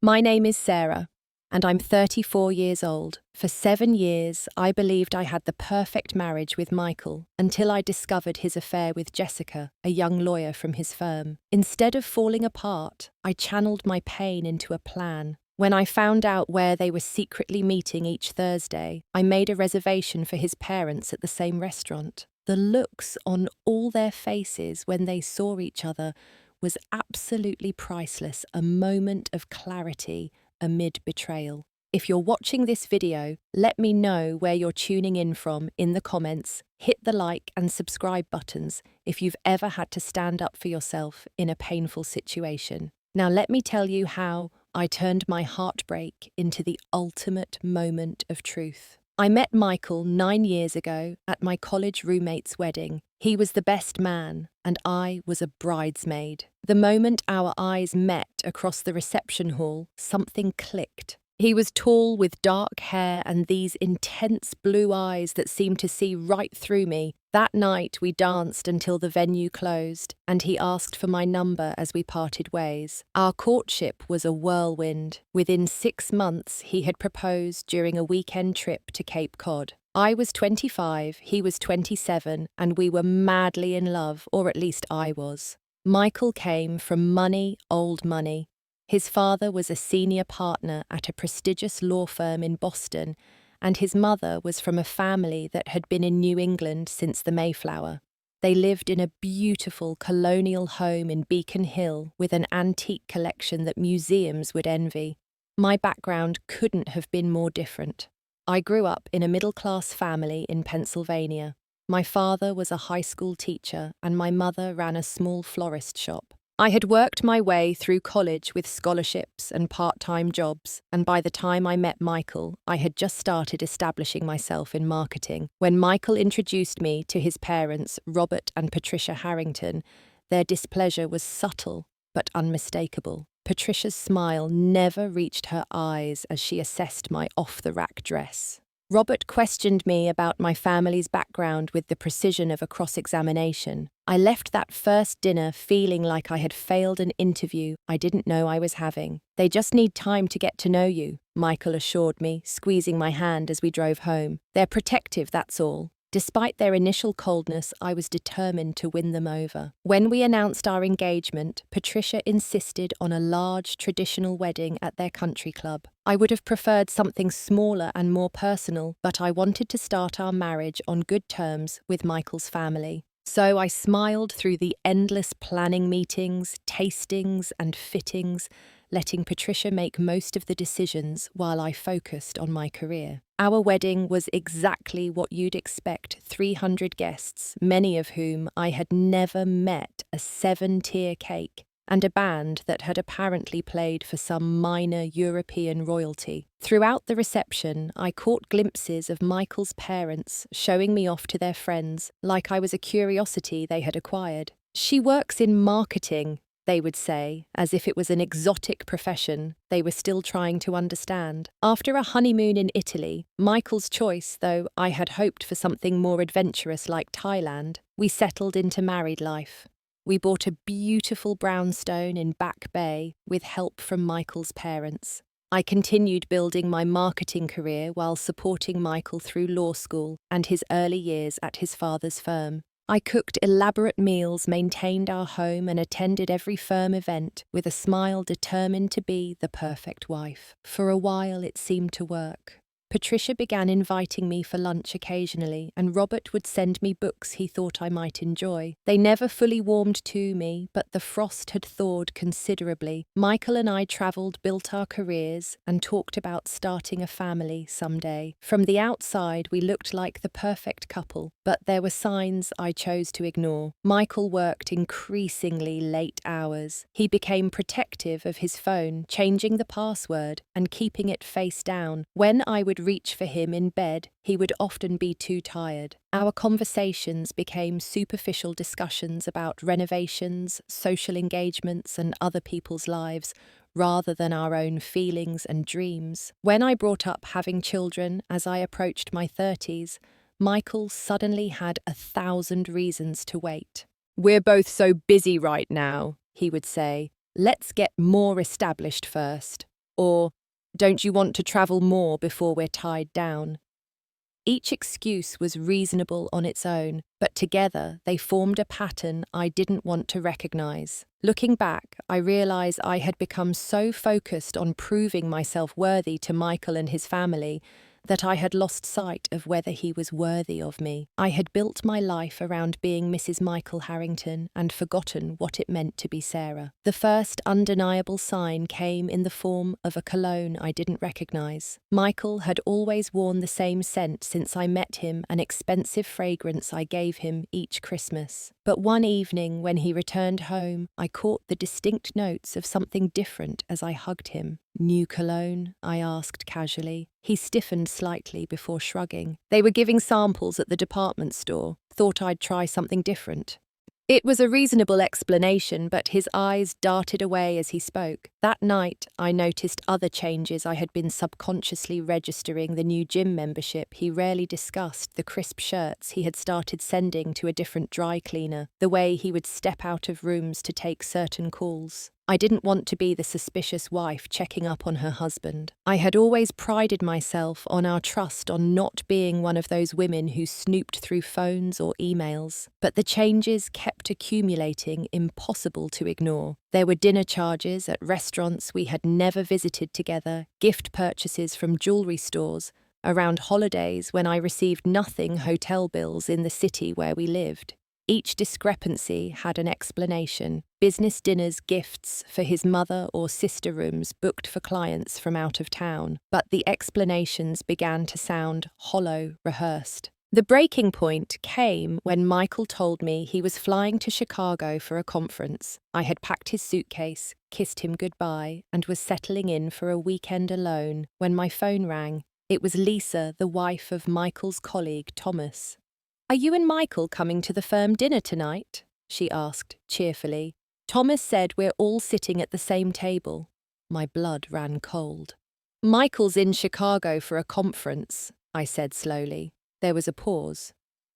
My name is Sarah, and I'm 34 years old. For 7 years, I believed I had the perfect marriage with Michael until I discovered his affair with Jessica, a young lawyer from his firm. Instead of falling apart, I channeled my pain into a plan. When I found out where they were secretly meeting each Thursday, I made a reservation for his parents at the same restaurant. The looks on all their faces when they saw each other was absolutely priceless, a moment of clarity amid betrayal. If you're watching this video, let me know where you're tuning in from in the comments. Hit the like and subscribe buttons if you've ever had to stand up for yourself in a painful situation. Now let me tell you how I turned my heartbreak into the ultimate moment of truth. I met Michael 9 years ago at my college roommate's wedding. He was the best man, and I was a bridesmaid. The moment our eyes met across the reception hall, something clicked. He was tall with dark hair and these intense blue eyes that seemed to see right through me. That night we danced until the venue closed, and he asked for my number as we parted ways. Our courtship was a whirlwind. Within 6 months, he had proposed during a weekend trip to Cape Cod. I was 25, he was 27, and we were madly in love, or at least I was. Michael came from old money. His father was a senior partner at a prestigious law firm in Boston, and his mother was from a family that had been in New England since the Mayflower. They lived in a beautiful colonial home in Beacon Hill with an antique collection that museums would envy. My background couldn't have been more different. I grew up in a middle-class family in Pennsylvania. My father was a high school teacher, and my mother ran a small florist shop. I had worked my way through college with scholarships and part-time jobs, and by the time I met Michael, I had just started establishing myself in marketing. When Michael introduced me to his parents, Robert and Patricia Harrington, their displeasure was subtle but unmistakable. Patricia's smile never reached her eyes as she assessed my off-the-rack dress. Robert questioned me about my family's background with the precision of a cross-examination. I left that first dinner feeling like I had failed an interview I didn't know I was having. "They just need time to get to know you," Michael assured me, squeezing my hand as we drove home. "They're protective, that's all." Despite their initial coldness, I was determined to win them over. When we announced our engagement, Patricia insisted on a large traditional wedding at their country club. I would have preferred something smaller and more personal, but I wanted to start our marriage on good terms with Michael's family. So I smiled through the endless planning meetings, tastings, and fittings, letting Patricia make most of the decisions while I focused on my career. Our wedding was exactly what you'd expect: 300 guests, many of whom I had never met, a 7-tier cake, and a band that had apparently played for some minor European royalty. Throughout the reception, I caught glimpses of Michael's parents showing me off to their friends, like I was a curiosity they had acquired. "She works in marketing," they would say, as if it was an exotic profession they were still trying to understand. After a honeymoon in Italy, Michael's choice, though I had hoped for something more adventurous like Thailand, we settled into married life. We bought a beautiful brownstone in Back Bay with help from Michael's parents. I continued building my marketing career while supporting Michael through law school and his early years at his father's firm. I cooked elaborate meals, maintained our home, and attended every firm event with a smile, determined to be the perfect wife. For a while, it seemed to work. Patricia began inviting me for lunch occasionally, and Robert would send me books he thought I might enjoy. They never fully warmed to me, but the frost had thawed considerably. Michael and I travelled, built our careers, and talked about starting a family someday. From the outside, we looked like the perfect couple, but there were signs I chose to ignore. Michael worked increasingly late hours. He became protective of his phone, changing the password and keeping it face down. When I would reach for him in bed, he would often be too tired. Our conversations became superficial discussions about renovations, social engagements, and other people's lives, rather than our own feelings and dreams. When I brought up having children as I approached my 30s, Michael suddenly had 1,000 reasons to wait. "We're both so busy right now," he would say. "Let's get more established first." Or, don't you want to travel more before we're tied down? Each excuse was reasonable on its own, but together they formed a pattern I didn't want to recognize. Looking back, I realize I had become so focused on proving myself worthy to Michael and his family that I had lost sight of whether he was worthy of me. I had built my life around being Mrs. Michael Harrington and forgotten what it meant to be Sarah. The first undeniable sign came in the form of a cologne I didn't recognize. Michael had always worn the same scent since I met him, an expensive fragrance I gave him each Christmas. But one evening when he returned home, I caught the distinct notes of something different as I hugged him. New cologne? I asked casually. He stiffened slightly before shrugging. They were giving samples at the department store. Thought I'd try something different. It was a reasonable explanation, but his eyes darted away as he spoke. That night, I noticed other changes I had been subconsciously registering: the new gym membership he rarely discussed, the crisp shirts he had started sending to a different dry cleaner, the way he would step out of rooms to take certain calls. I didn't want to be the suspicious wife checking up on her husband. I had always prided myself on our trust, on not being one of those women who snooped through phones or emails. But the changes kept accumulating, impossible to ignore. There were dinner charges at restaurants we had never visited together, gift purchases from jewelry stores, around holidays when I received nothing, hotel bills in the city where we lived. Each discrepancy had an explanation: business dinners, gifts for his mother or sister, rooms booked for clients from out of town. But the explanations began to sound hollow, rehearsed. The breaking point came when Michael told me he was flying to Chicago for a conference. I had packed his suitcase, kissed him goodbye, and was settling in for a weekend alone when my phone rang. It was Lisa, the wife of Michael's colleague, Thomas. "Are you and Michael coming to the firm dinner tonight?" she asked, cheerfully. "Thomas said we're all sitting at the same table." My blood ran cold. "Michael's in Chicago for a conference," I said slowly. There was a pause.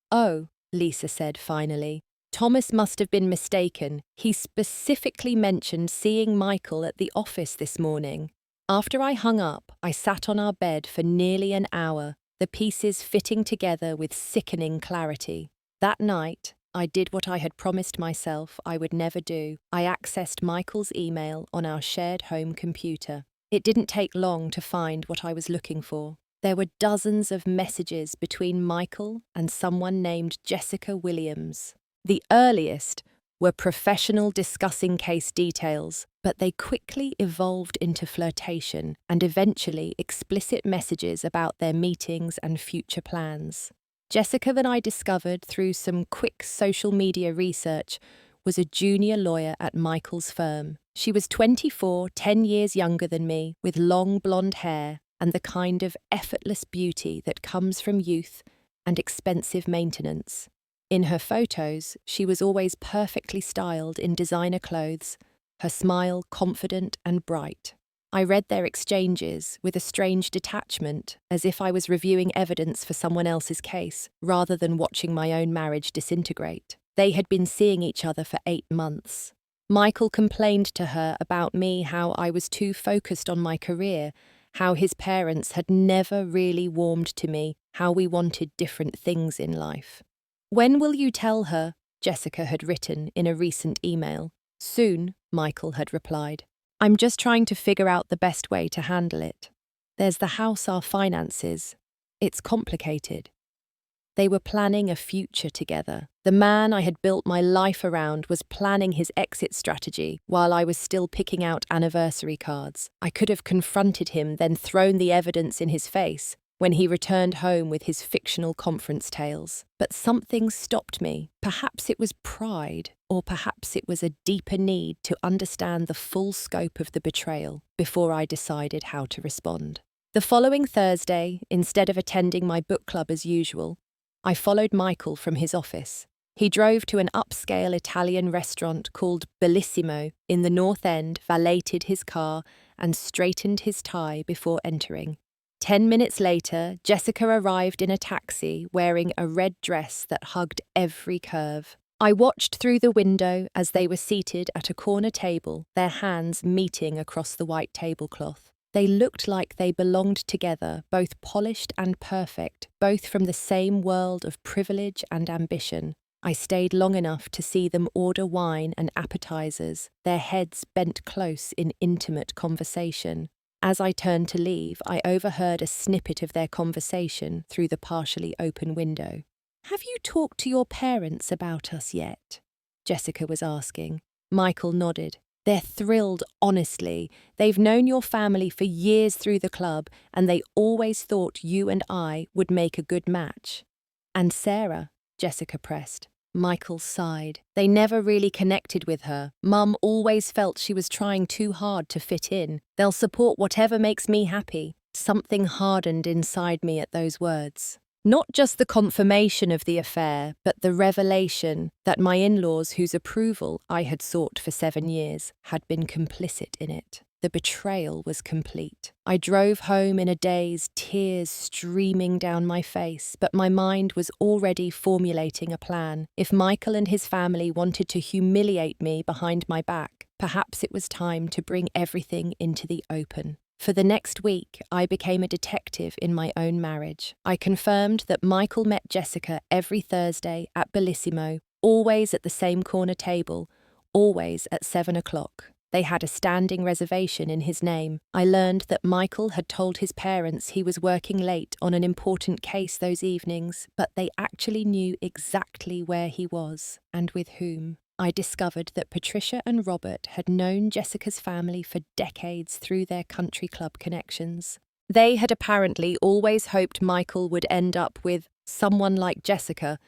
"Oh," Lisa said finally. "Thomas must have been mistaken. He specifically mentioned seeing Michael at the office this morning." After I hung up, I sat on our bed for nearly an hour, the pieces fitting together with sickening clarity. That night, I did what I had promised myself I would never do. I accessed Michael's email on our shared home computer. It didn't take long to find what I was looking for. There were dozens of messages between Michael and someone named Jessica Williams. The earliest were professional discussing case details, but they quickly evolved into flirtation and eventually explicit messages about their meetings and future plans. Jessica, that I discovered through some quick social media research, was a junior lawyer at Michael's firm. She was 24, 10 years younger than me, with long blonde hair and the kind of effortless beauty that comes from youth and expensive maintenance. In her photos, she was always perfectly styled in designer clothes, her smile confident and bright. I read their exchanges with a strange detachment, as if I was reviewing evidence for someone else's case, rather than watching my own marriage disintegrate. They had been seeing each other for 8 months. Michael complained to her about me, how I was too focused on my career, how his parents had never really warmed to me, how we wanted different things in life. "When will you tell her?" Jessica had written in a recent email. "Soon," Michael had replied. "I'm just trying to figure out the best way to handle it. There's the house, our finances. It's complicated." They were planning a future together. The man I had built my life around was planning his exit strategy while I was still picking out anniversary cards. I could have confronted him, then thrown the evidence in his face when he returned home with his fictional conference tales. But something stopped me. Perhaps it was pride, or perhaps it was a deeper need to understand the full scope of the betrayal before I decided how to respond. The following Thursday, instead of attending my book club as usual, I followed Michael from his office. He drove to an upscale Italian restaurant called Bellissimo in the North End, valeted his car, and straightened his tie before entering. 10 minutes later, Jessica arrived in a taxi wearing a red dress that hugged every curve. I watched through the window as they were seated at a corner table, their hands meeting across the white tablecloth. They looked like they belonged together, both polished and perfect, both from the same world of privilege and ambition. I stayed long enough to see them order wine and appetizers, their heads bent close in intimate conversation. As I turned to leave, I overheard a snippet of their conversation through the partially open window. "Have you talked to your parents about us yet?" Jessica was asking. Michael nodded. "They're thrilled, honestly. They've known your family for years through the club, and they always thought you and I would make a good match." "And Sarah?" Jessica pressed. Michael sighed. "They never really connected with her. Mum always felt she was trying too hard to fit in. They'll support whatever makes me happy." Something hardened inside me at those words. Not just the confirmation of the affair, but the revelation that my in-laws, whose approval I had sought for 7 years, had been complicit in it. The betrayal was complete. I drove home in a daze, tears streaming down my face, but my mind was already formulating a plan. If Michael and his family wanted to humiliate me behind my back, perhaps it was time to bring everything into the open. For the next week, I became a detective in my own marriage. I confirmed that Michael met Jessica every Thursday at Bellissimo, always at the same corner table, always at 7 o'clock. They had a standing reservation in his name. I learned that Michael had told his parents he was working late on an important case those evenings, but they actually knew exactly where he was and with whom. I discovered that Patricia and Robert had known Jessica's family for decades through their country club connections. They had apparently always hoped Michael would end up with someone like Jessica,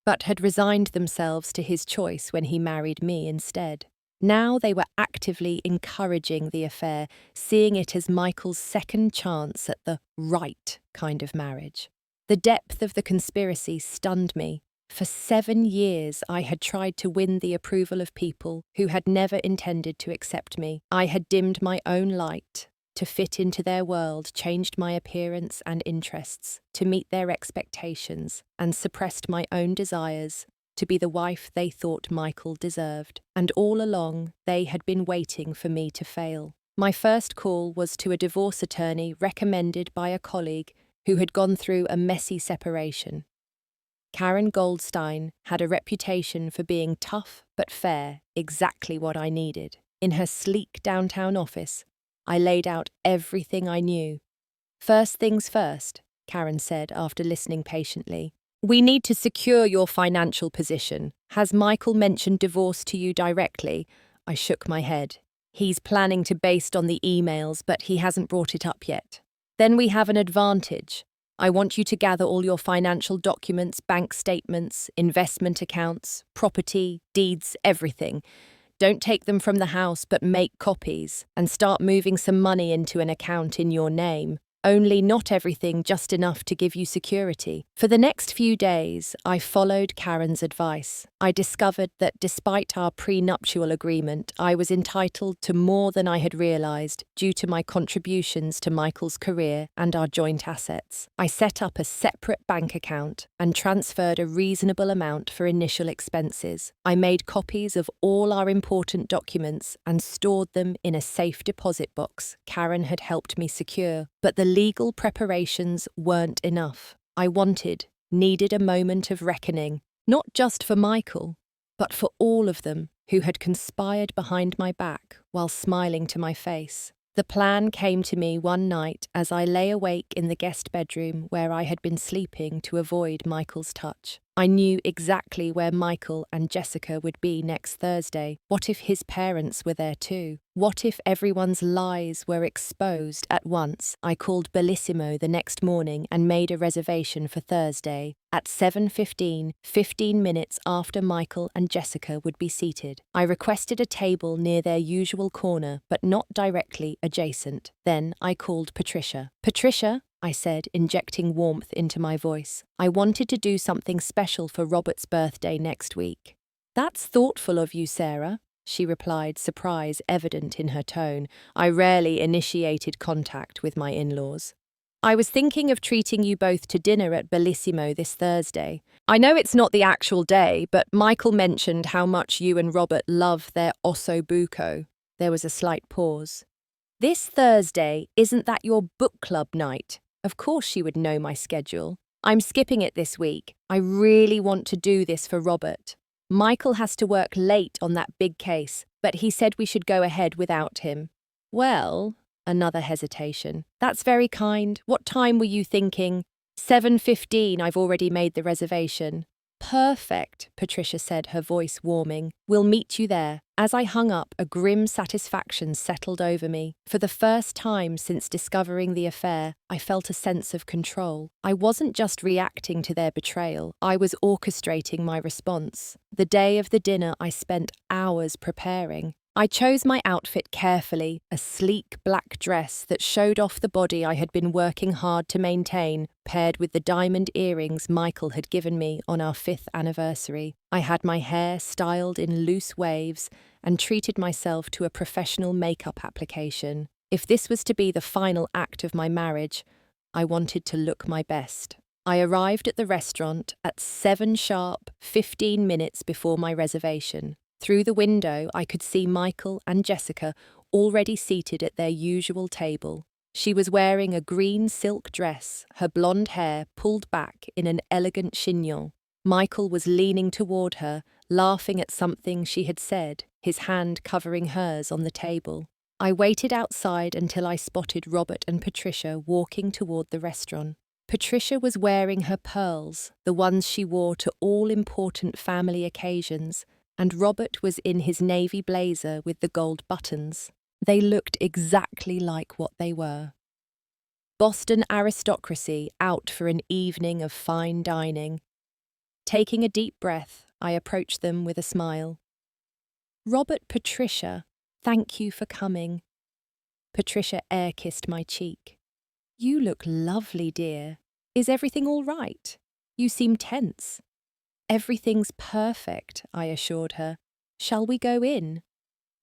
but had resigned themselves to his choice when he married me instead. Now they were actively encouraging the affair, seeing it as Michael's second chance at the right kind of marriage. The depth of the conspiracy stunned me. For 7 years, I had tried to win the approval of people who had never intended to accept me. I had dimmed my own light to fit into their world, changed my appearance and interests to meet their expectations, and suppressed my own desires to be the wife they thought Michael deserved. And all along, they had been waiting for me to fail. My first call was to a divorce attorney recommended by a colleague who had gone through a messy separation. Karen Goldstein had a reputation for being tough but fair, exactly what I needed. In her sleek downtown office, I laid out everything I knew. "First things first," Karen said after listening patiently. "We need to secure your financial position. Has Michael mentioned divorce to you directly?" I shook my head. "He's planning to based on the emails, but he hasn't brought it up yet." "Then we have an advantage. I want you to gather all your financial documents, bank statements, investment accounts, property, deeds, everything. Don't take them from the house, but make copies and start moving some money into an account in your name. Only not everything, just enough to give you security." For the next few days, I followed Karen's advice. I discovered that despite our prenuptial agreement, I was entitled to more than I had realized due to my contributions to Michael's career and our joint assets. I set up a separate bank account and transferred a reasonable amount for initial expenses. I made copies of all our important documents and stored them in a safe deposit box Karen had helped me secure. But the legal preparations weren't enough. I needed a moment of reckoning, not just for Michael, but for all of them who had conspired behind my back while smiling to my face. The plan came to me one night as I lay awake in the guest bedroom where I had been sleeping to avoid Michael's touch. I knew exactly where Michael and Jessica would be next Thursday. What if his parents were there too? What if everyone's lies were exposed at once? I called Bellissimo the next morning and made a reservation for Thursday at 7:15, 15 minutes after Michael and Jessica would be seated. I requested a table near their usual corner, but not directly adjacent. Then I called Patricia. "Patricia," I said, injecting warmth into my voice. "I wanted to do something special for Robert's birthday next week." "That's thoughtful of you, Sarah," she replied, surprise evident in her tone. I rarely initiated contact with my in-laws. "I was thinking of treating you both to dinner at Bellissimo this Thursday. I know it's not the actual day, but Michael mentioned how much you and Robert love their osso buco." There was a slight pause. This Thursday, isn't that your book club night? Of course she would know my schedule. I'm skipping it this week. I really want to do this for Robert. Michael has to work late on that big case, but he said we should go ahead without him. Well, another hesitation. That's very kind. What time were you thinking? 7:15, I've already made the reservation. Perfect, Patricia said, her voice warming. We'll meet you there. As I hung up, a grim satisfaction settled over me. For the first time since discovering the affair, I felt a sense of control. I wasn't just reacting to their betrayal, I was orchestrating my response. The day of the dinner, I spent hours preparing. I chose my outfit carefully, a sleek black dress that showed off the body I had been working hard to maintain, paired with the diamond earrings Michael had given me on our 5th anniversary. I had my hair styled in loose waves and treated myself to a professional makeup application. If this was to be the final act of my marriage, I wanted to look my best. I arrived at the restaurant at 7 sharp, 15 minutes before my reservation. Through the window, I could see Michael and Jessica already seated at their usual table. She was wearing a green silk dress, her blonde hair pulled back in an elegant chignon. Michael was leaning toward her, laughing at something she had said, his hand covering hers on the table. I waited outside until I spotted Robert and Patricia walking toward the restaurant. Patricia was wearing her pearls, the ones she wore to all important family occasions, and Robert was in his navy blazer with the gold buttons. They looked exactly like what they were. Boston aristocracy out for an evening of fine dining. Taking a deep breath, I approached them with a smile. Robert, Patricia, thank you for coming. Patricia air-kissed my cheek. You look lovely, dear. Is everything all right? You seem tense. Everything's perfect, I assured her. Shall we go in?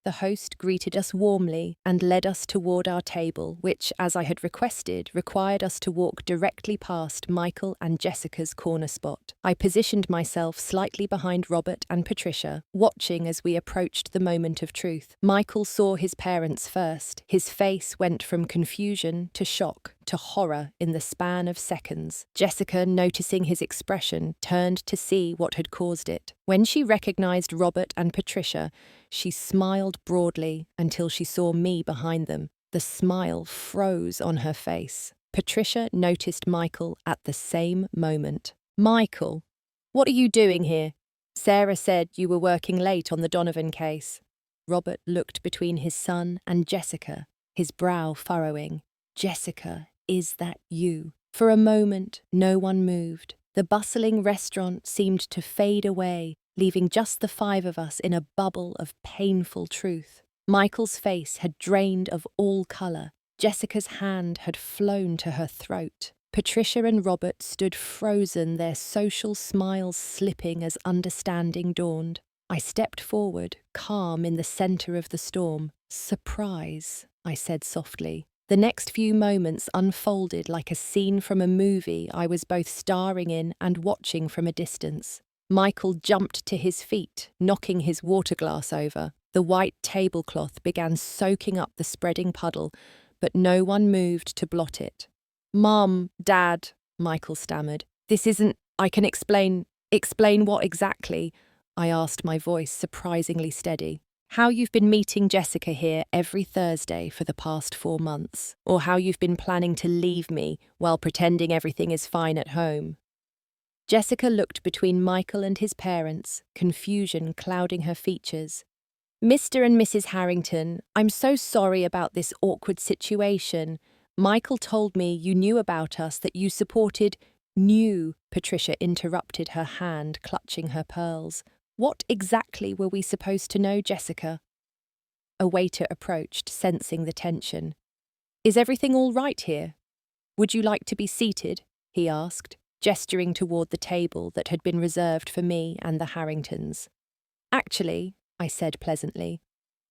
The host greeted us warmly and led us toward our table, which, as I had requested, required us to walk directly past Michael and Jessica's corner spot. I positioned myself slightly behind Robert and Patricia, watching as we approached the moment of truth. Michael saw his parents first. His face went from confusion to shock to horror in the span of seconds. Jessica, noticing his expression, turned to see what had caused it. When she recognized Robert and Patricia, she smiled broadly until she saw me behind them. The smile froze on her face. Patricia noticed Michael at the same moment. Michael, what are you doing here? Sarah said you were working late on the Donovan case. Robert looked between his son and Jessica, his brow furrowing. Jessica, is that you? For a moment, no one moved. The bustling restaurant seemed to fade away, leaving just the 5 of us in a bubble of painful truth. Michael's face had drained of all colour. Jessica's hand had flown to her throat. Patricia and Robert stood frozen, their social smiles slipping as understanding dawned. I stepped forward, calm in the centre of the storm. Surprise, I said softly. The next few moments unfolded like a scene from a movie I was both starring in and watching from a distance. Michael jumped to his feet, knocking his water glass over. The white tablecloth began soaking up the spreading puddle, but no one moved to blot it. Mom, Dad, Michael stammered. This isn't, I can explain. Explain what exactly? I asked, my voice surprisingly steady. How you've been meeting Jessica here every Thursday for the past 4 months, or how you've been planning to leave me while pretending everything is fine at home. Jessica looked between Michael and his parents, confusion clouding her features. Mr. and Mrs. Harrington, I'm so sorry about this awkward situation. Michael told me you knew about us, that you supported. Knew, Patricia interrupted, her hand clutching her pearls. What exactly were we supposed to know, Jessica? A waiter approached, sensing the tension. Is everything all right here? Would you like to be seated? He asked, gesturing toward the table that had been reserved for me and the Harringtons. Actually, I said pleasantly,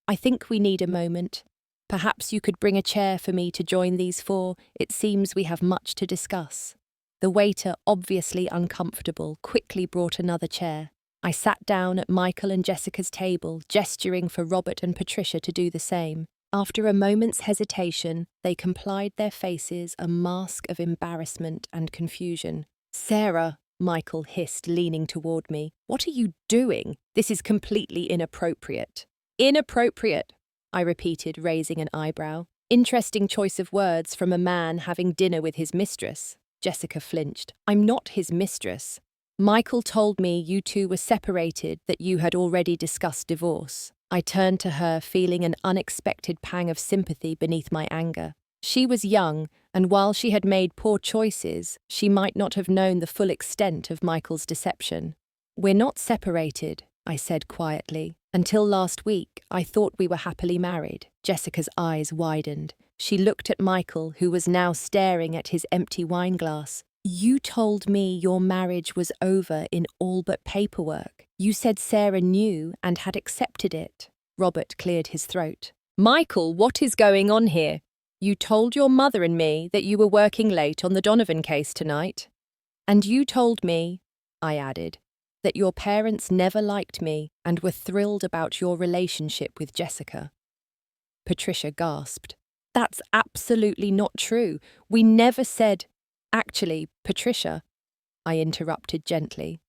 I think we need a moment. Perhaps you could bring a chair for me to join these 4. It seems we have much to discuss. The waiter, obviously uncomfortable, quickly brought another chair. I sat down at Michael and Jessica's table, gesturing for Robert and Patricia to do the same. After a moment's hesitation, they complied, their faces a mask of embarrassment and confusion. "Sarah," Michael hissed, leaning toward me, "what are you doing? This is completely inappropriate." "Inappropriate," I repeated, raising an eyebrow. "Interesting choice of words from a man having dinner with his mistress." Jessica flinched. "I'm not his mistress. Michael told me you two were separated, that you had already discussed divorce." I turned to her, feeling an unexpected pang of sympathy beneath my anger. She was young, and while she had made poor choices, she might not have known the full extent of Michael's deception. "We're not separated," I said quietly. "Until last week, I thought we were happily married." Jessica's eyes widened. She looked at Michael, who was now staring at his empty wineglass. "You told me your marriage was over in all but paperwork. You said Sarah knew and had accepted it." Robert cleared his throat. "Michael, what is going on here? You told your mother and me that you were working late on the Donovan case tonight. And you told me," I added, "that your parents never liked me and were thrilled about your relationship with Jessica." Patricia gasped. "That's absolutely not true. We never said—" "Actually, Patricia," I interrupted gently,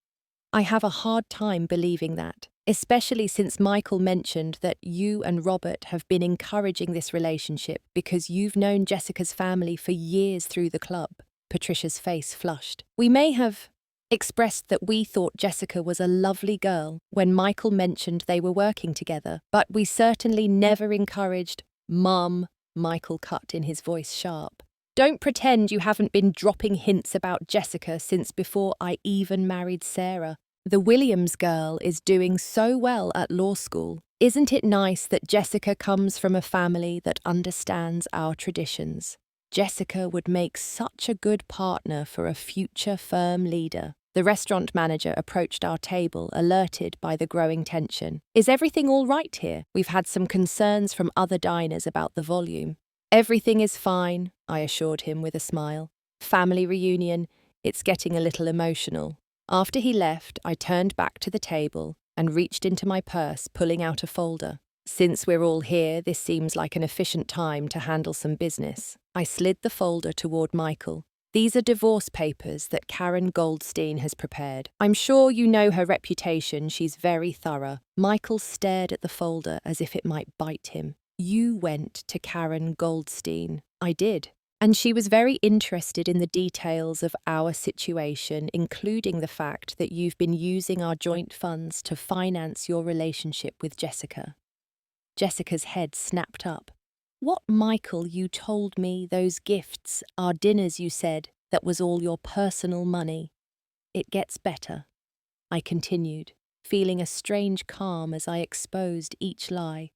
"I have a hard time believing that, especially since Michael mentioned that you and Robert have been encouraging this relationship because you've known Jessica's family for years through the club." Patricia's face flushed. "We may have expressed that we thought Jessica was a lovely girl when Michael mentioned they were working together, but we certainly never encouraged—" "Mum," Michael cut in, his voice sharp. "Don't pretend you haven't been dropping hints about Jessica since before I even married Sarah. The Williams girl is doing so well at law school. Isn't it nice that Jessica comes from a family that understands our traditions? Jessica would make such a good partner for a future firm leader." The restaurant manager approached our table, alerted by the growing tension. "Is everything all right here? We've had some concerns from other diners about the volume." "Everything is fine," I assured him with a smile. "Family reunion, it's getting a little emotional." After he left, I turned back to the table and reached into my purse, pulling out a folder. "Since we're all here, this seems like an efficient time to handle some business." I slid the folder toward Michael. "These are divorce papers that Karen Goldstein has prepared. I'm sure you know her reputation, she's very thorough." Michael stared at the folder as if it might bite him. "You went to Karen Goldstein." "I did. And she was very interested in the details of our situation, including the fact that you've been using our joint funds to finance your relationship with Jessica." Jessica's head snapped up. "What, Michael, you told me those gifts, our dinners, you said, that was all your personal money." "It gets better," I continued, feeling a strange calm as I exposed each lie.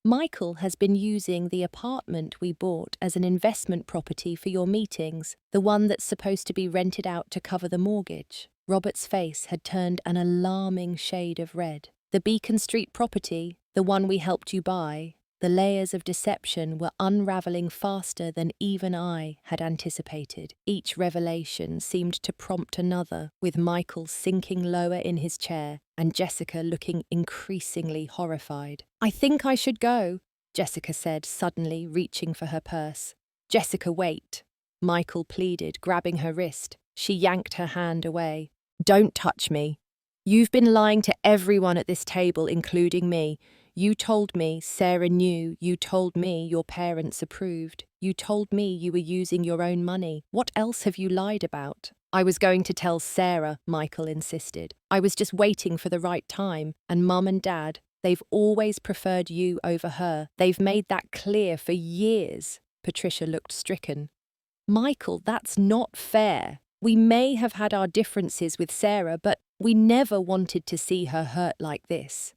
"Michael has been using the apartment we bought as an investment property for your meetings, the one that's supposed to be rented out to cover the mortgage." Robert's face had turned an alarming shade of red. "The Beacon Street property, the one we helped you buy." The layers of deception were unraveling faster than even I had anticipated. Each revelation seemed to prompt another, with Michael sinking lower in his chair and Jessica looking increasingly horrified. "I think I should go," Jessica said, suddenly reaching for her purse. "Jessica, wait," Michael pleaded, grabbing her wrist. She yanked her hand away. "Don't touch me. You've been lying to everyone at this table, including me. You told me Sarah knew. You told me your parents approved. You told me you were using your own money. What else have you lied about?" "I was going to tell Sarah," Michael insisted. "I was just waiting for the right time. And Mum and Dad, they've always preferred you over her. They've made that clear for years." Patricia looked stricken. "Michael, that's not fair. We may have had our differences with Sarah, but we never wanted to see her hurt like this."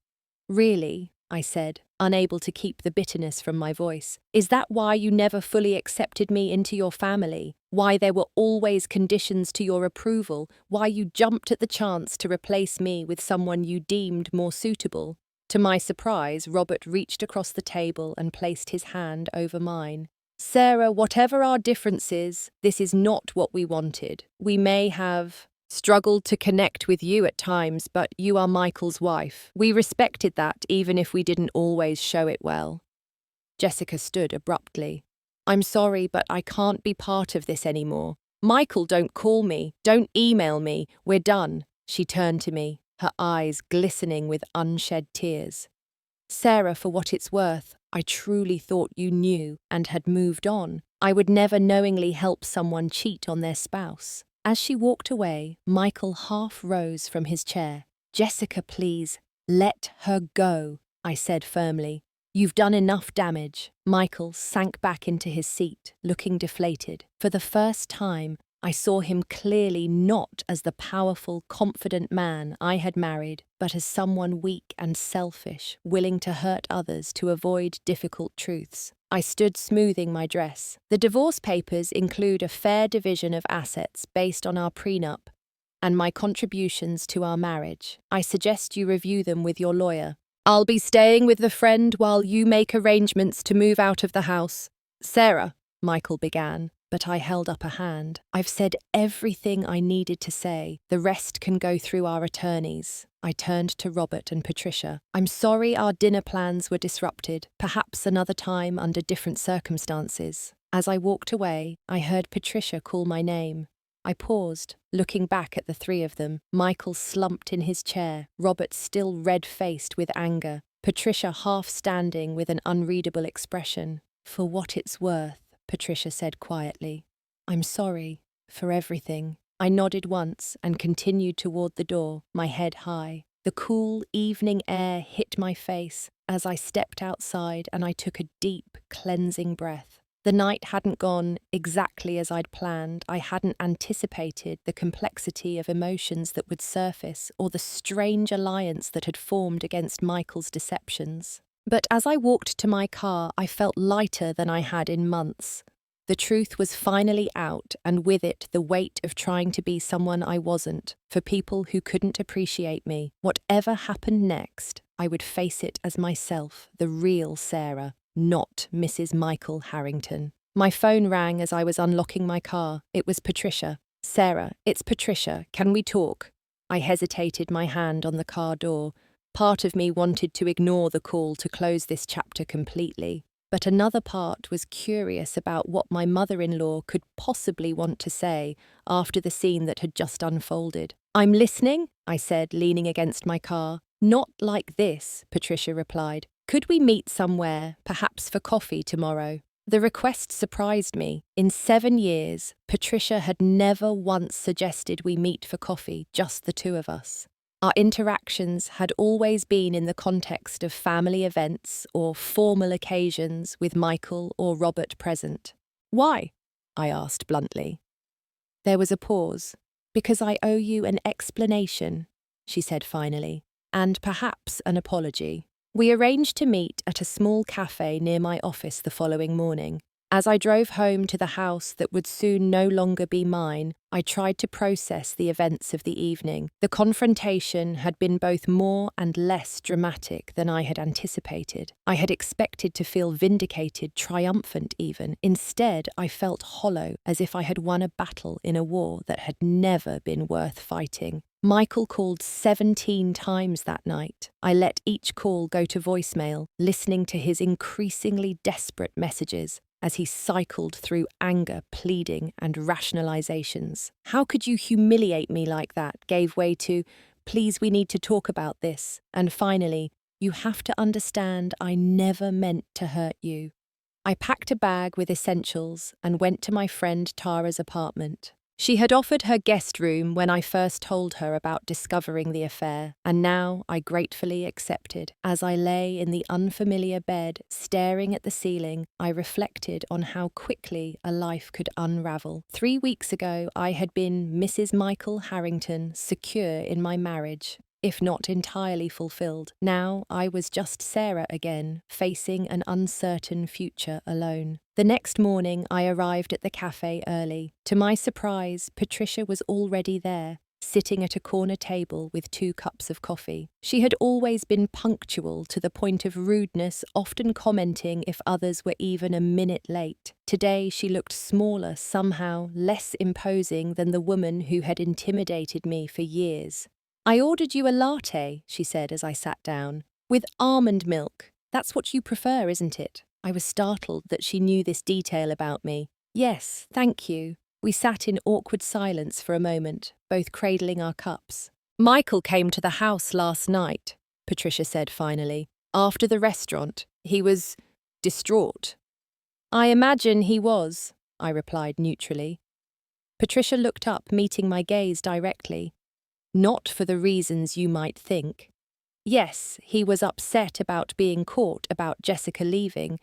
"Really?" I said, unable to keep the bitterness from my voice. "Is that why you never fully accepted me into your family? Why there were always conditions to your approval? Why you jumped at the chance to replace me with someone you deemed more suitable?" To my surprise, Robert reached across the table and placed his hand over mine. "Sarah, whatever our differences, this is not what we wanted. We may have struggled to connect with you at times, but you are Michael's wife. We respected that, even if we didn't always show it well." Jessica stood abruptly. I'm sorry, but I can't be part of this anymore. Michael, don't call me. Don't email me. We're done. She turned to me, her eyes glistening with unshed tears. Sarah, for what it's worth, I truly thought you knew and had moved on. I would never knowingly help someone cheat on their spouse. As she walked away, Michael half rose from his chair. Jessica, please, let her go, I said firmly. You've done enough damage. Michael sank back into his seat, looking deflated. For the first time, I saw him clearly not as the powerful, confident man I had married, but as someone weak and selfish, willing to hurt others to avoid difficult truths. I stood smoothing my dress. The divorce papers include a fair division of assets based on our prenup and my contributions to our marriage. I suggest you review them with your lawyer. I'll be staying with the friend while you make arrangements to move out of the house. Sarah, Michael began, but I held up a hand. I've said everything I needed to say. The rest can go through our attorneys. I turned to Robert and Patricia. I'm sorry our dinner plans were disrupted, perhaps another time under different circumstances. As I walked away, I heard Patricia call my name. I paused, looking back at the three of them. Michael slumped in his chair, Robert still red-faced with anger, Patricia half standing with an unreadable expression. For what it's worth, Patricia said quietly. I'm sorry for everything. I nodded once and continued toward the door, my head high. The cool evening air hit my face as I stepped outside and I took a deep, cleansing breath. The night hadn't gone exactly as I'd planned. I hadn't anticipated the complexity of emotions that would surface or the strange alliance that had formed against Michael's deceptions. But as I walked to my car, I felt lighter than I had in months. The truth was finally out, and with it the weight of trying to be someone I wasn't, for people who couldn't appreciate me. Whatever happened next, I would face it as myself, the real Sarah, not Mrs. Michael Harrington. My phone rang as I was unlocking my car. It was Patricia. Sarah, it's Patricia. Can we talk? I hesitated, my hand on the car door. Part of me wanted to ignore the call to close this chapter completely, but another part was curious about what my mother-in-law could possibly want to say after the scene that had just unfolded. I'm listening, I said, leaning against my car. Not like this, Patricia replied. Could we meet somewhere, perhaps for coffee tomorrow? The request surprised me. In 7 years, Patricia had never once suggested we meet for coffee, just the two of us. Our interactions had always been in the context of family events or formal occasions with Michael or Robert present. Why? I asked bluntly. There was a pause. Because I owe you an explanation, she said finally, and perhaps an apology. We arranged to meet at a small cafe near my office the following morning. As I drove home to the house that would soon no longer be mine, I tried to process the events of the evening. The confrontation had been both more and less dramatic than I had anticipated. I had expected to feel vindicated, triumphant even. Instead, I felt hollow, as if I had won a battle in a war that had never been worth fighting. Michael called 17 times that night. I let each call go to voicemail, listening to his increasingly desperate messages as he cycled through anger, pleading, and rationalizations. How could you humiliate me like that? Gave way to, please, we need to talk about this. And finally, you have to understand I never meant to hurt you. I packed a bag with essentials and went to my friend Tara's apartment. She had offered her guest room when I first told her about discovering the affair, and now I gratefully accepted. As I lay in the unfamiliar bed, staring at the ceiling, I reflected on how quickly a life could unravel. 3 weeks ago, I had been Mrs. Michael Harrington, secure in my marriage, if not entirely fulfilled. Now I was just Sarah again, facing an uncertain future alone. The next morning, I arrived at the cafe early. To my surprise, Patricia was already there, sitting at a corner table with 2 cups of coffee. She had always been punctual to the point of rudeness, often commenting if others were even a minute late. Today, she looked smaller, somehow less imposing than the woman who had intimidated me for years. I ordered you a latte, she said as I sat down. With almond milk. That's what you prefer, isn't it? I was startled that she knew this detail about me. Yes, thank you. We sat in awkward silence for a moment, both cradling our cups. Michael came to the house last night, Patricia said finally. After the restaurant, he was distraught. I imagine he was, I replied neutrally. Patricia looked up, meeting my gaze directly. Not for the reasons you might think. Yes, he was upset about being caught about Jessica leaving,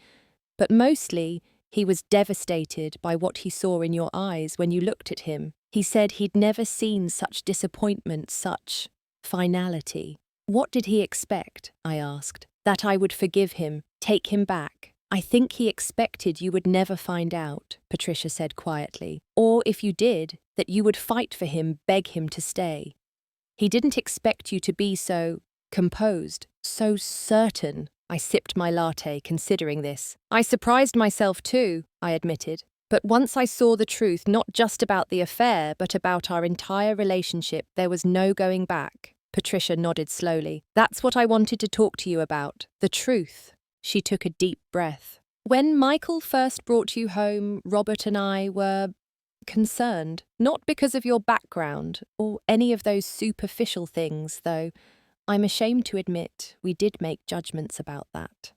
but mostly he was devastated by what he saw in your eyes when you looked at him. He said he'd never seen such disappointment, such finality. What did he expect? I asked. That I would forgive him, take him back. I think he expected you would never find out, Patricia said quietly. Or if you did, that you would fight for him, beg him to stay. He didn't expect you to be so composed, so certain. I sipped my latte, considering this. I surprised myself too, I admitted. But once I saw the truth, not just about the affair, but about our entire relationship, there was no going back. Patricia nodded slowly. That's what I wanted to talk to you about. The truth. She took a deep breath. When Michael first brought you home, Robert and I were concerned. Not because of your background, or any of those superficial things, though I'm ashamed to admit we did make judgments about that.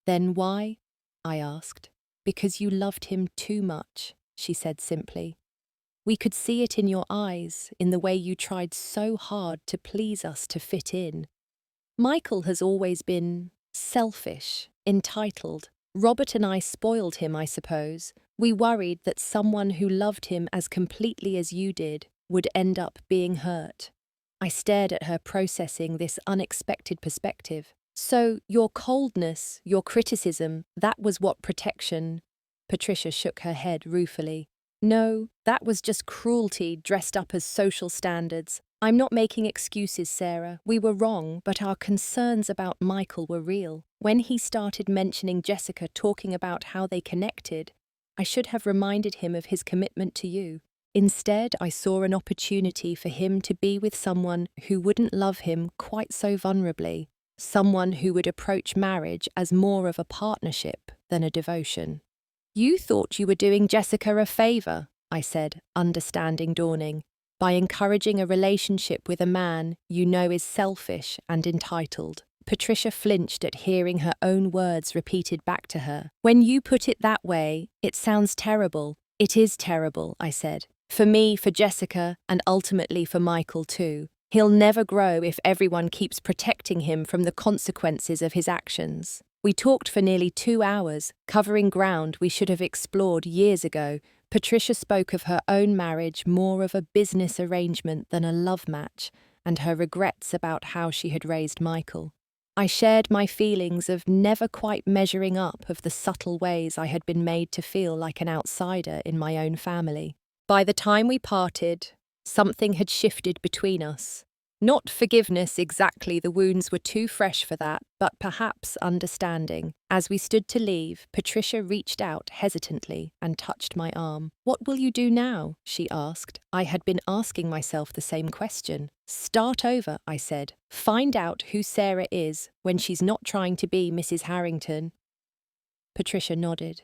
Then why? I asked. Because you loved him too much, she said simply. We could see it in your eyes, in the way you tried so hard to please us, to fit in. Michael has always been selfish, entitled. Robert and I spoiled him, I suppose. We worried that someone who loved him as completely as you did would end up being hurt. I stared at her, processing this unexpected perspective. So your coldness, your criticism, that was what protection? Patricia shook her head ruefully. No, that was just cruelty dressed up as social standards. I'm not making excuses, Sarah. We were wrong, but our concerns about Michael were real. When he started mentioning Jessica, talking about how they connected, I should have reminded him of his commitment to you. Instead, I saw an opportunity for him to be with someone who wouldn't love him quite so vulnerably, someone who would approach marriage as more of a partnership than a devotion. You thought you were doing Jessica a favor, I said, understanding dawning, by encouraging a relationship with a man you know is selfish and entitled. Patricia flinched at hearing her own words repeated back to her. When you put it that way, it sounds terrible. It is terrible, I said. For me, for Jessica, and ultimately for Michael too. He'll never grow if everyone keeps protecting him from the consequences of his actions. We talked for nearly 2 hours, covering ground we should have explored years ago. Patricia spoke of her own marriage, more of a business arrangement than a love match, and her regrets about how she had raised Michael. I shared my feelings of never quite measuring up, of the subtle ways I had been made to feel like an outsider in my own family. By the time we parted, something had shifted between us. Not forgiveness exactly, the wounds were too fresh for that, but perhaps understanding. As we stood to leave, Patricia reached out hesitantly and touched my arm. What will you do now? She asked. I had been asking myself the same question. Start over, I said. Find out who Sarah is when she's not trying to be Mrs. Harrington. Patricia nodded.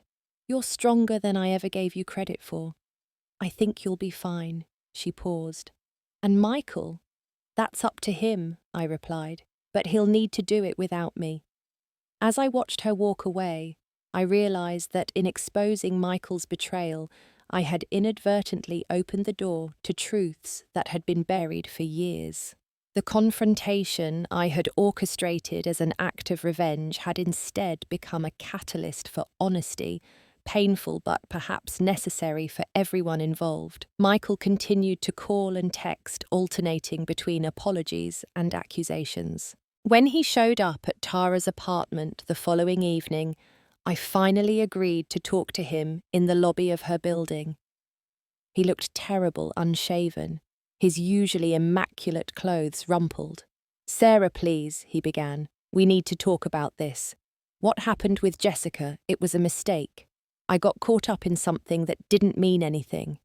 You're stronger than I ever gave you credit for. I think you'll be fine. She paused. And Michael? That's up to him, I replied, but he'll need to do it without me. As I watched her walk away, I realized that in exposing Michael's betrayal, I had inadvertently opened the door to truths that had been buried for years. The confrontation I had orchestrated as an act of revenge had instead become a catalyst for honesty, painful but perhaps necessary for everyone involved. Michael continued to call and text, alternating between apologies and accusations. When he showed up at Tara's apartment the following evening, I finally agreed to talk to him in the lobby of her building. He looked terrible, unshaven, his usually immaculate clothes rumpled. Sarah, please, he began. We need to talk about this. What happened with Jessica? It was a mistake. I got caught up in something that didn't mean anything.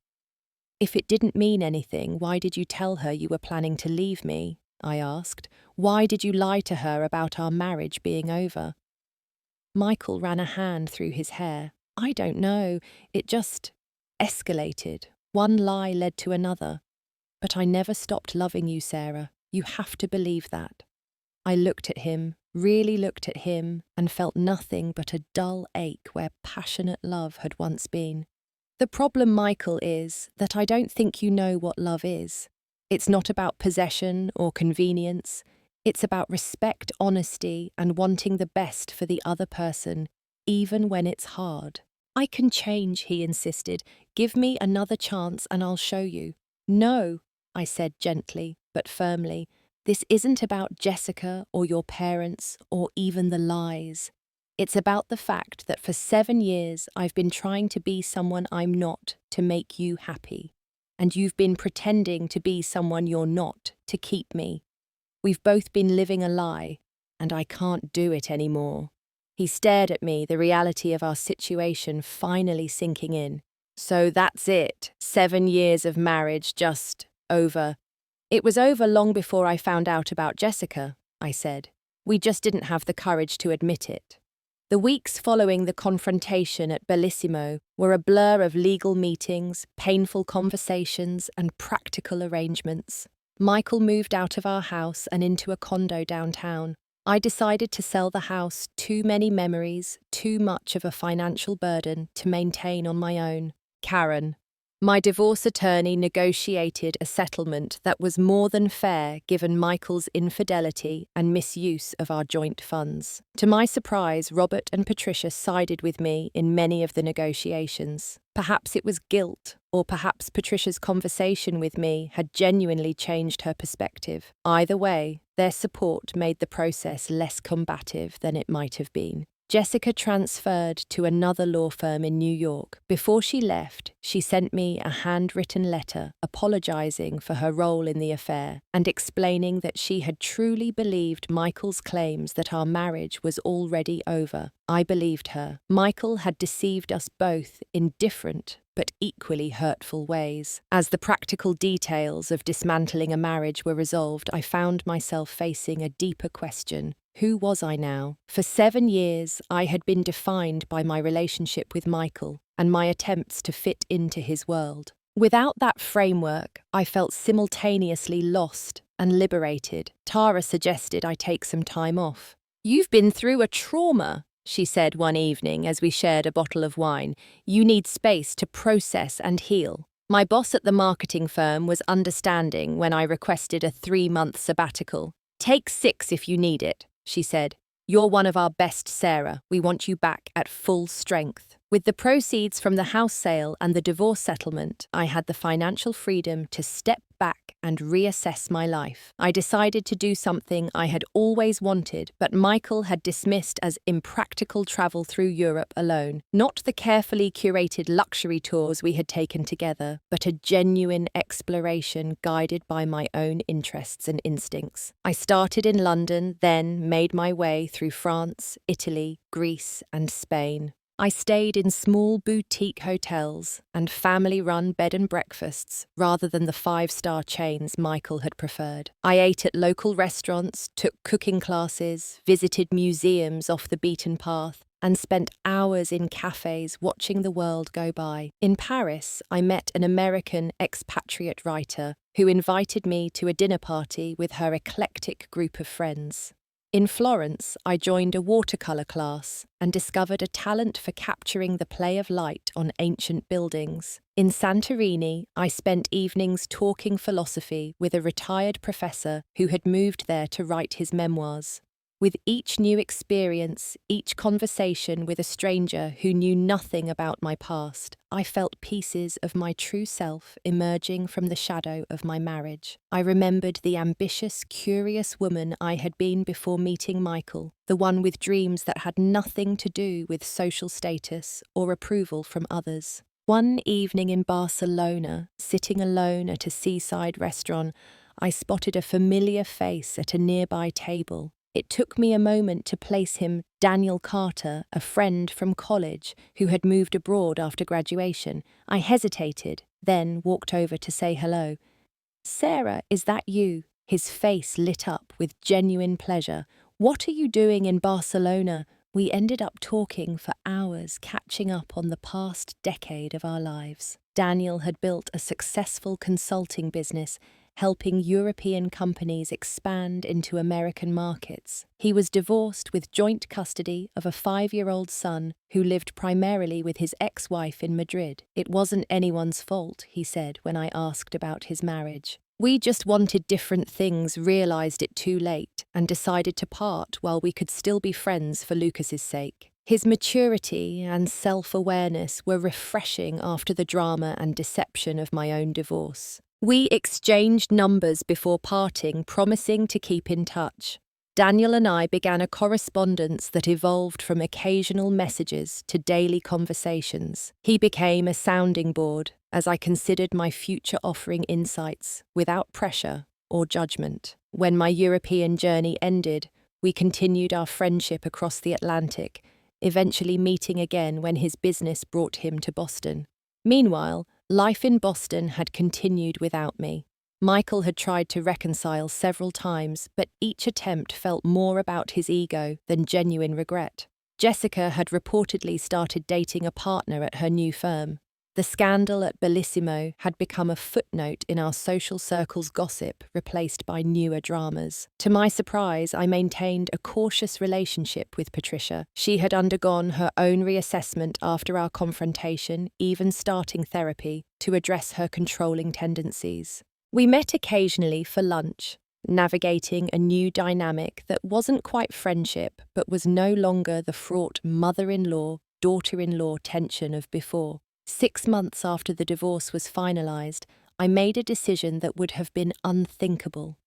If it didn't mean anything, why did you tell her you were planning to leave me? I asked. Why did you lie to her about our marriage being over? Michael ran a hand through his hair. I don't know. It just escalated. One lie led to another. But I never stopped loving you, Sarah. You have to believe that. I looked at him, really looked at him, and felt nothing but a dull ache where passionate love had once been. The problem, Michael, is that I don't think you know what love is. It's not about possession or convenience. It's about respect, honesty, and wanting the best for the other person, even when it's hard. I can change, he insisted. Give me another chance and I'll show you. No, I said gently, but firmly. This isn't about Jessica or your parents or even the lies. It's about the fact that for 7 years I've been trying to be someone I'm not to make you happy. And you've been pretending to be someone you're not to keep me. We've both been living a lie, and I can't do it anymore. He stared at me, the reality of our situation finally sinking in. So that's it. 7 years of marriage just over. It was over long before I found out about Jessica, I said. We just didn't have the courage to admit it. The weeks following the confrontation at Bellissimo were a blur of legal meetings, painful conversations, and practical arrangements. Michael moved out of our house and into a condo downtown. I decided to sell the house. Too many memories, too much of a financial burden to maintain on my own. Karen. My divorce attorney negotiated a settlement that was more than fair given Michael's infidelity and misuse of our joint funds. To my surprise, Robert and Patricia sided with me in many of the negotiations. Perhaps it was guilt, or perhaps Patricia's conversation with me had genuinely changed her perspective. Either way, their support made the process less combative than it might have been. Jessica transferred to another law firm in New York. Before she left, she sent me a handwritten letter apologizing for her role in the affair and explaining that she had truly believed Michael's claims that our marriage was already over. I believed her. Michael had deceived us both in different but equally hurtful ways. As the practical details of dismantling a marriage were resolved, I found myself facing a deeper question. Who was I now? For 7 years, I had been defined by my relationship with Michael and my attempts to fit into his world. Without that framework, I felt simultaneously lost and liberated. Tara suggested I take some time off. You've been through a trauma, she said one evening as we shared a bottle of wine. You need space to process and heal. My boss at the marketing firm was understanding when I requested a 3-month sabbatical. Take 6 if you need it, she said. You're one of our best, Sarah. We want you back at full strength. With the proceeds from the house sale and the divorce settlement, I had the financial freedom to step back and reassess my life. I decided to do something I had always wanted, but Michael had dismissed as impractical travel through Europe alone. Not the carefully curated luxury tours we had taken together, but a genuine exploration guided by my own interests and instincts. I started in London, then made my way through France, Italy, Greece, and Spain. I stayed in small boutique hotels and family-run bed and breakfasts rather than the 5-star chains Michael had preferred. I ate at local restaurants, took cooking classes, visited museums off the beaten path, and spent hours in cafes watching the world go by. In Paris, I met an American expatriate writer who invited me to a dinner party with her eclectic group of friends. In Florence, I joined a watercolour class and discovered a talent for capturing the play of light on ancient buildings. In Santorini, I spent evenings talking philosophy with a retired professor who had moved there to write his memoirs. With each new experience, each conversation with a stranger who knew nothing about my past, I felt pieces of my true self emerging from the shadow of my marriage. I remembered the ambitious, curious woman I had been before meeting Michael, the one with dreams that had nothing to do with social status or approval from others. One evening in Barcelona, sitting alone at a seaside restaurant, I spotted a familiar face at a nearby table. It took me a moment to place him, Daniel Carter, a friend from college who had moved abroad after graduation. I hesitated, then walked over to say hello. Sarah, is that you? His face lit up with genuine pleasure. What are you doing in Barcelona? We ended up talking for hours, catching up on the past decade of our lives. Daniel had built a successful consulting business, helping European companies expand into American markets. He was divorced with joint custody of a 5-year-old son who lived primarily with his ex-wife in Madrid. It wasn't anyone's fault, he said when I asked about his marriage. We just wanted different things, realized it too late, and decided to part while we could still be friends for Lucas's sake. His maturity and self-awareness were refreshing after the drama and deception of my own divorce. We exchanged numbers before parting, promising to keep in touch. Daniel and I began a correspondence that evolved from occasional messages to daily conversations. He became a sounding board as I considered my future, offering insights without pressure or judgment. When my European journey ended, we continued our friendship across the Atlantic, eventually meeting again when his business brought him to Boston. Meanwhile, life in Boston had continued without me. Michael had tried to reconcile several times, but each attempt felt more about his ego than genuine regret. Jessica had reportedly started dating a partner at her new firm. The scandal at Bellissimo had become a footnote in our social circle's gossip, replaced by newer dramas. To my surprise, I maintained a cautious relationship with Patricia. She had undergone her own reassessment after our confrontation, even starting therapy to address her controlling tendencies. We met occasionally for lunch, navigating a new dynamic that wasn't quite friendship, but was no longer the fraught mother-in-law, daughter-in-law tension of before. 6 months after the divorce was finalized, I made a decision that would have been unthinkable.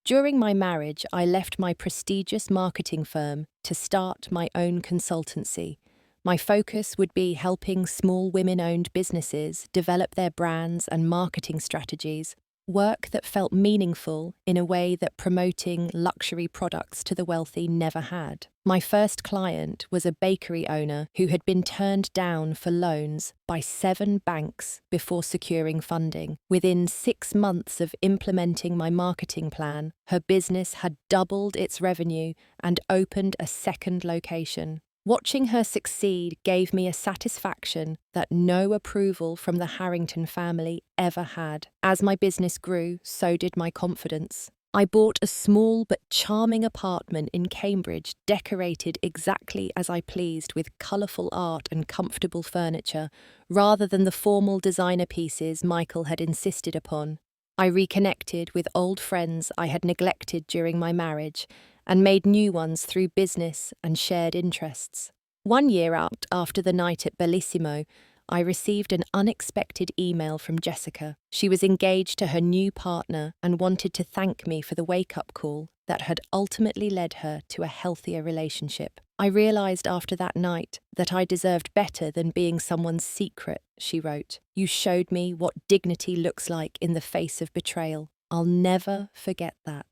During my marriage, I left my prestigious marketing firm to start my own consultancy. My focus would be helping small women-owned businesses develop their brands and marketing strategies, work that felt meaningful in a way that promoting luxury products to the wealthy never had. My first client was a bakery owner who had been turned down for loans by 7 banks before securing funding. Within 6 months of implementing my marketing plan, her business had doubled its revenue and opened a second location. Watching her succeed gave me a satisfaction that no approval from the Harrington family ever had. As my business grew, so did my confidence. I bought a small but charming apartment in Cambridge, decorated exactly as I pleased with colourful art and comfortable furniture, rather than the formal designer pieces Michael had insisted upon. I reconnected with old friends I had neglected during my marriage, and made new ones through business and shared interests. 1 year out after the night at Bellissimo, I received an unexpected email from Jessica. She was engaged to her new partner and wanted to thank me for the wake-up call that had ultimately led her to a healthier relationship. I realized after that night that I deserved better than being someone's secret, she wrote. You showed me what dignity looks like in the face of betrayal. I'll never forget that.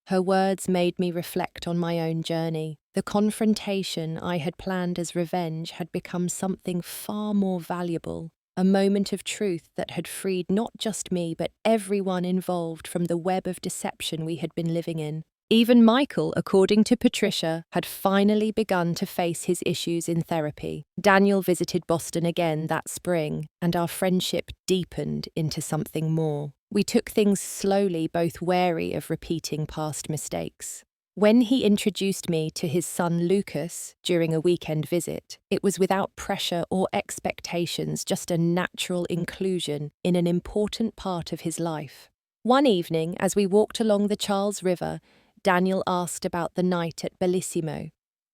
Her words made me reflect on my own journey. The confrontation I had planned as revenge had become something far more valuable, a moment of truth that had freed not just me but everyone involved from the web of deception we had been living in. Even Michael, according to Patricia, had finally begun to face his issues in therapy. Daniel visited Boston again that spring, and our friendship deepened into something more. We took things slowly, both wary of repeating past mistakes. When he introduced me to his son Lucas during a weekend visit, it was without pressure or expectations, just a natural inclusion in an important part of his life. One evening, as we walked along the Charles River, Daniel asked about the night at Bellissimo.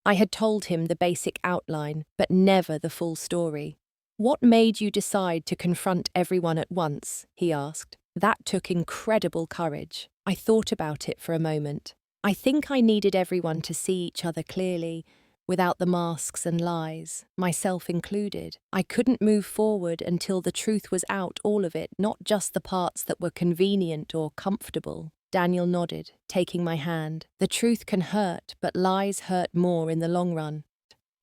I had told him the basic outline, but never the full story. What made you decide to confront everyone at once? He asked. That took incredible courage. I thought about it for a moment. I think I needed everyone to see each other clearly, without the masks and lies, myself included. I couldn't move forward until the truth was out, all of it, not just the parts that were convenient or comfortable. Daniel nodded, taking my hand. The truth can hurt, but lies hurt more in the long run.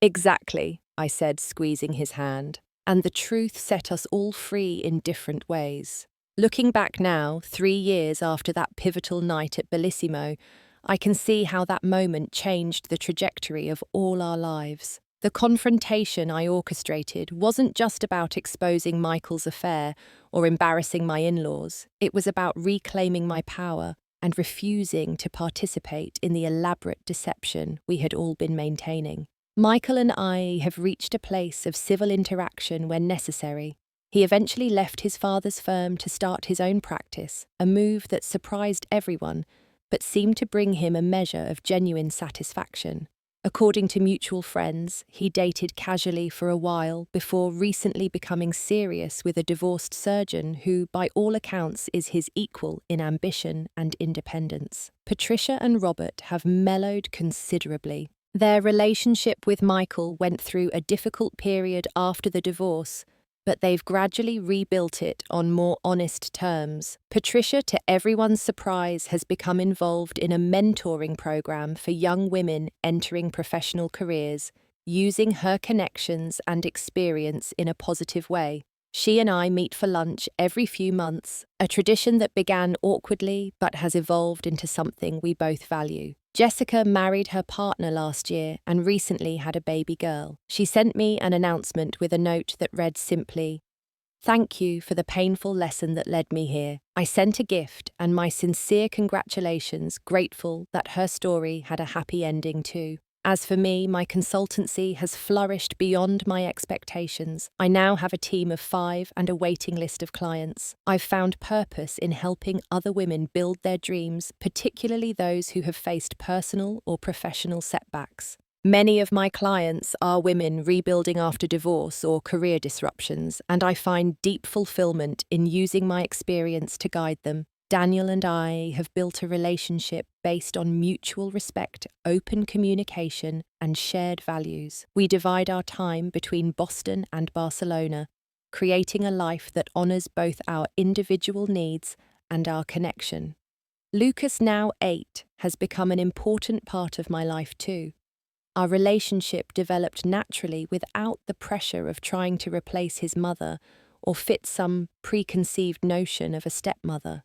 Exactly, I said, squeezing his hand. And the truth set us all free in different ways. Looking back now, 3 years after that pivotal night at Bellissimo, I can see how that moment changed the trajectory of all our lives. The confrontation I orchestrated wasn't just about exposing Michael's affair or embarrassing my in-laws. It was about reclaiming my power and refusing to participate in the elaborate deception we had all been maintaining. Michael and I have reached a place of civil interaction when necessary. He eventually left his father's firm to start his own practice, a move that surprised everyone, but seemed to bring him a measure of genuine satisfaction. According to mutual friends, he dated casually for a while before recently becoming serious with a divorced surgeon who, by all accounts, is his equal in ambition and independence. Patricia and Robert have mellowed considerably. Their relationship with Michael went through a difficult period after the divorce, but they've gradually rebuilt it on more honest terms. Patricia, to everyone's surprise, has become involved in a mentoring program for young women entering professional careers, using her connections and experience in a positive way. She and I meet for lunch every few months, a tradition that began awkwardly but has evolved into something we both value. Jessica married her partner last year and recently had a baby girl. She sent me an announcement with a note that read simply, "Thank you for the painful lesson that led me here. I sent a gift and my sincere congratulations, grateful that her story had a happy ending too. As for me, my consultancy has flourished beyond my expectations. I now have a team of 5 and a waiting list of clients. I've found purpose in helping other women build their dreams, particularly those who have faced personal or professional setbacks. Many of my clients are women rebuilding after divorce or career disruptions, and I find deep fulfillment in using my experience to guide them. Daniel and I have built a relationship based on mutual respect, open communication, and shared values. We divide our time between Boston and Barcelona, creating a life that honors both our individual needs and our connection. Lucas, now 8, has become an important part of my life too. Our relationship developed naturally without the pressure of trying to replace his mother or fit some preconceived notion of a stepmother.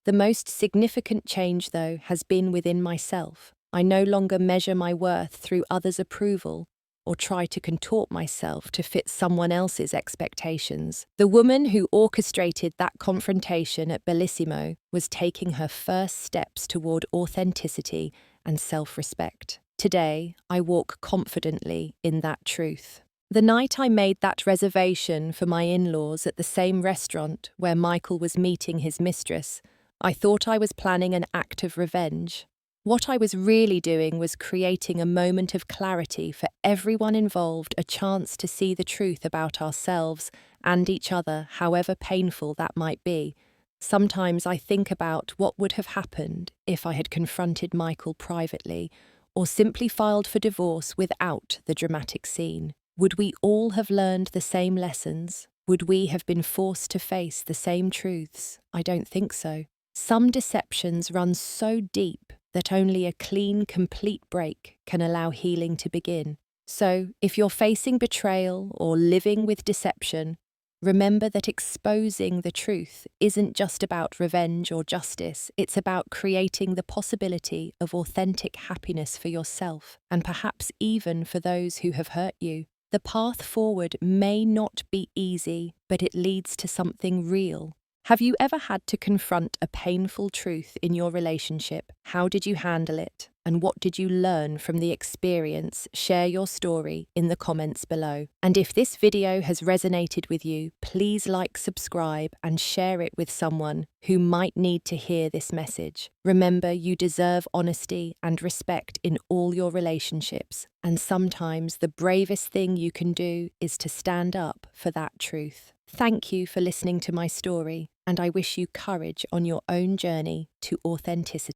The most significant change, though, has been within myself. I no longer measure my worth through others' approval or try to contort myself to fit someone else's expectations. The woman who orchestrated that confrontation at Bellissimo was taking her first steps toward authenticity and self-respect. Today, I walk confidently in that truth. The night I made that reservation for my in-laws at the same restaurant where Michael was meeting his mistress, I thought I was planning an act of revenge. What I was really doing was creating a moment of clarity for everyone involved, a chance to see the truth about ourselves and each other, however painful that might be. Sometimes I think about what would have happened if I had confronted Michael privately or simply filed for divorce without the dramatic scene. Would we all have learned the same lessons? Would we have been forced to face the same truths? I don't think so. Some deceptions run so deep that only a clean, complete break can allow healing to begin. So, if you're facing betrayal or living with deception, remember that exposing the truth isn't just about revenge or justice, it's about creating the possibility of authentic happiness for yourself and perhaps even for those who have hurt you. The path forward may not be easy, but it leads to something real. Have you ever had to confront a painful truth in your relationship? How did you handle it? And what did you learn from the experience? Share your story in the comments below. And if this video has resonated with you, please like, subscribe, and share it with someone who might need to hear this message. Remember, you deserve honesty and respect in all your relationships. And sometimes the bravest thing you can do is to stand up for that truth. Thank you for listening to my story, and I wish you courage on your own journey to authenticity.